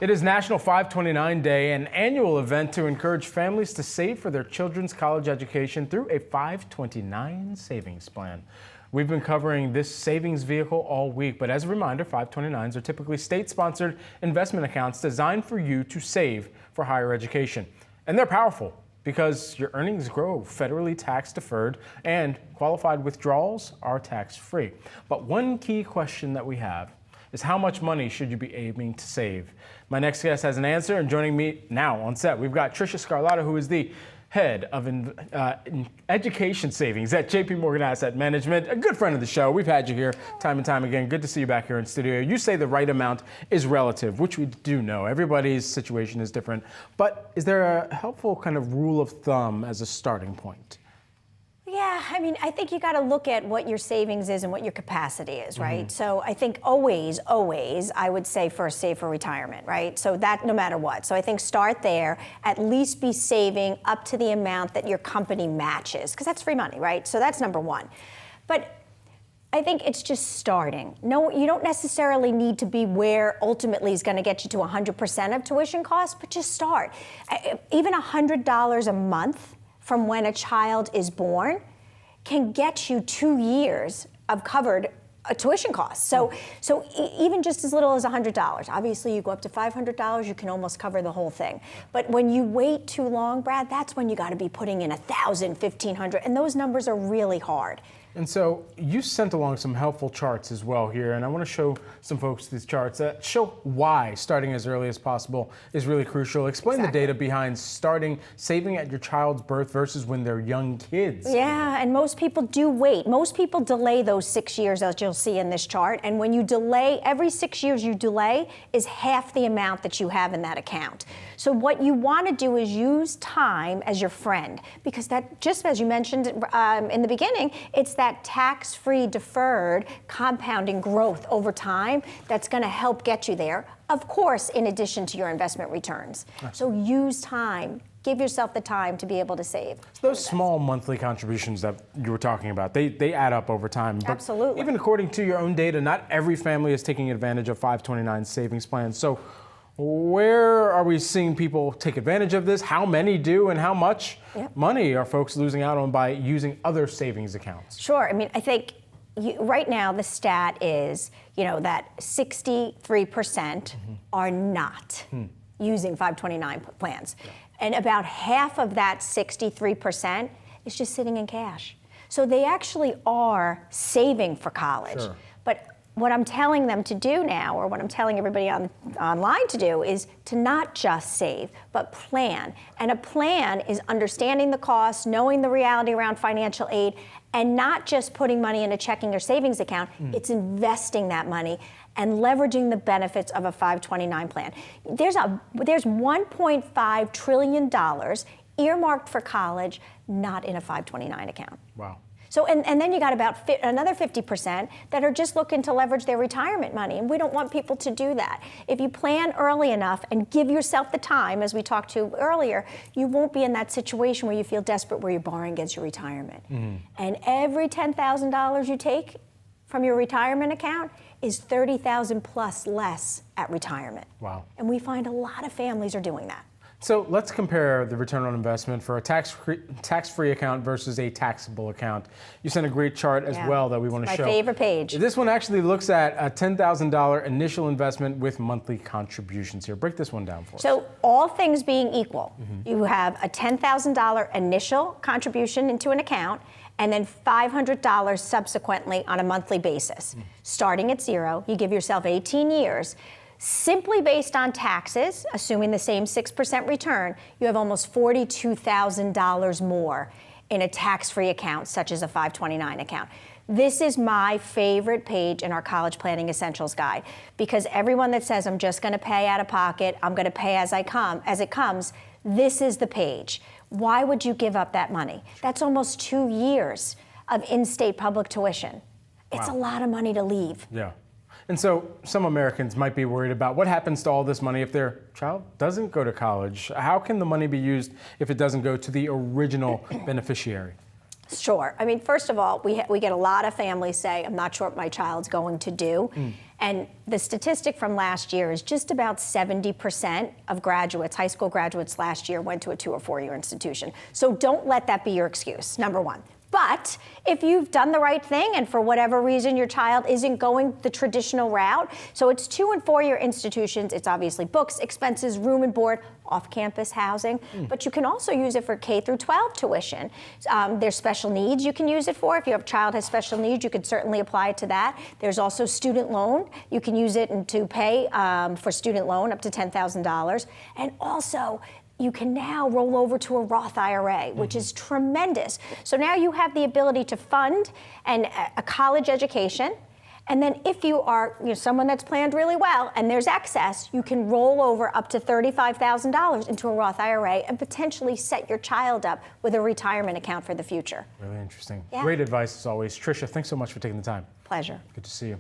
It is National 529 Day, an annual event to encourage families to save for their children's college education through a 529 savings plan. We've been covering this savings vehicle all week, but as a reminder, 529s are typically state-sponsored investment accounts designed for you to save for higher education. And they're powerful because your earnings grow federally tax-deferred and qualified withdrawals are tax-free. But one key question that we have is how much money should you be aiming to save? My next guest has an answer, and joining me now on set, we've got Tricia Scarlata, who is the head of education savings at JPMorgan Asset Management, a good friend of the show. We've had you here time and time again. Good to see you back here in studio. You say the right amount is relative, which we do know. Everybody's situation is different. But is there a helpful kind of rule of thumb as a starting point? Yeah, I mean, I think you got to look at what your savings is and what your capacity is, right? So I think always, I would say first save for retirement, right? So that no matter what. So I think start there, at least be saving up to the amount that your company matches, because that's free money, right? So that's number one. But I think it's just starting. No, you don't necessarily need to be where ultimately is going to get you to 100% of tuition costs, but just start. Even $100 a month from when a child is born can get you 2 years of covered tuition costs. So even just as little as $100. Obviously, you go up to $500, you can almost cover the whole thing. But when you wait too long, Brad, that's when you got to be putting in $1,000, $1,500, and those numbers are really hard. And so you sent along some helpful charts as well here, and I want to show some folks these charts that show why starting as early as possible is really crucial. Explain the data behind starting saving at your child's birth versus when they're young kids. Yeah, and most people do wait. Most people delay those 6 years, as you'll see in this chart, and when you delay, every 6 years you delay is half the amount that you have in that account. So what you want to do is use time as your friend, because that, just as you mentioned in the beginning, it's that tax-free deferred compounding growth over time that's going to help get you there, of course, in addition to your investment returns. So use time. Give yourself the time to be able to save. So those small monthly contributions that you were talking about, they add up over time. But absolutely. Even according to your own data, not every family is taking advantage of 529 savings plans. So where are we seeing people take advantage of this? How many do, and how much money are folks losing out on by using other savings accounts? Sure. I mean, I think right now the stat is, that 63% are not using 529 plans. Yeah. And about half of that 63% is just sitting in cash. So they actually are saving for college. Sure. But what I'm telling them to do now, or what I'm telling everybody online to do, is to not just save, but plan. And a plan is understanding the costs, knowing the reality around financial aid, and not just putting money in a checking or savings account. It's investing that money and leveraging the benefits of a 529 plan. There's $1.5 trillion earmarked for college, not in a 529 account. Wow. So, and then you got about another 50% that are just looking to leverage their retirement money, and we don't want people to do that. If you plan early enough and give yourself the time, as we talked to earlier, you won't be in that situation where you feel desperate where you're borrowing against your retirement. And every $10,000 you take from your retirement account is $30,000 plus less at retirement. Wow. And we find a lot of families are doing that. So let's compare the return on investment for a tax-free account versus a taxable account. You sent a great chart as well that we want to show. My favorite page. This one actually looks at a $10,000 initial investment with monthly contributions here. Break this one down for us. So all things being equal, you have a $10,000 initial contribution into an account, and then $500 subsequently on a monthly basis. Starting at zero, you give yourself 18 years. Simply based on taxes, assuming the same 6% return, you have almost $42,000 more in a tax-free account, such as a 529 account. This is my favorite page in our College Planning Essentials Guide, because everyone that says, I'm just going to pay out of pocket, I'm going to pay as it comes, this is the page. Why would you give up that money? That's almost 2 years of in-state public tuition. It's a lot of money to leave. Yeah. And so some Americans might be worried about what happens to all this money if their child doesn't go to college. How can the money be used if it doesn't go to the original beneficiary? Sure. I mean, first of all, we get a lot of families say, I'm not sure what my child's going to do. And the statistic from last year is just about 70% of graduates, high school graduates last year, went to a 2 or 4 year institution. So don't let that be your excuse, number one. But if you've done the right thing and for whatever reason your child isn't going the traditional route, so it's 2 and 4 year institutions, it's obviously books, expenses, room and board, off-campus housing, but you can also use it for K through 12 tuition. There's special needs you can use it for. If your child has special needs, you could certainly apply to that. There's also student loan. You can use it to pay for student loan up to $10,000. And also, you can now roll over to a Roth IRA, which is tremendous. So now you have the ability to fund a college education. And then if you are someone that's planned really well and there's excess, you can roll over up to $35,000 into a Roth IRA and potentially set your child up with a retirement account for the future. Really interesting. Yeah. Great advice as always. Tricia, thanks so much for taking the time. Pleasure. Good to see you.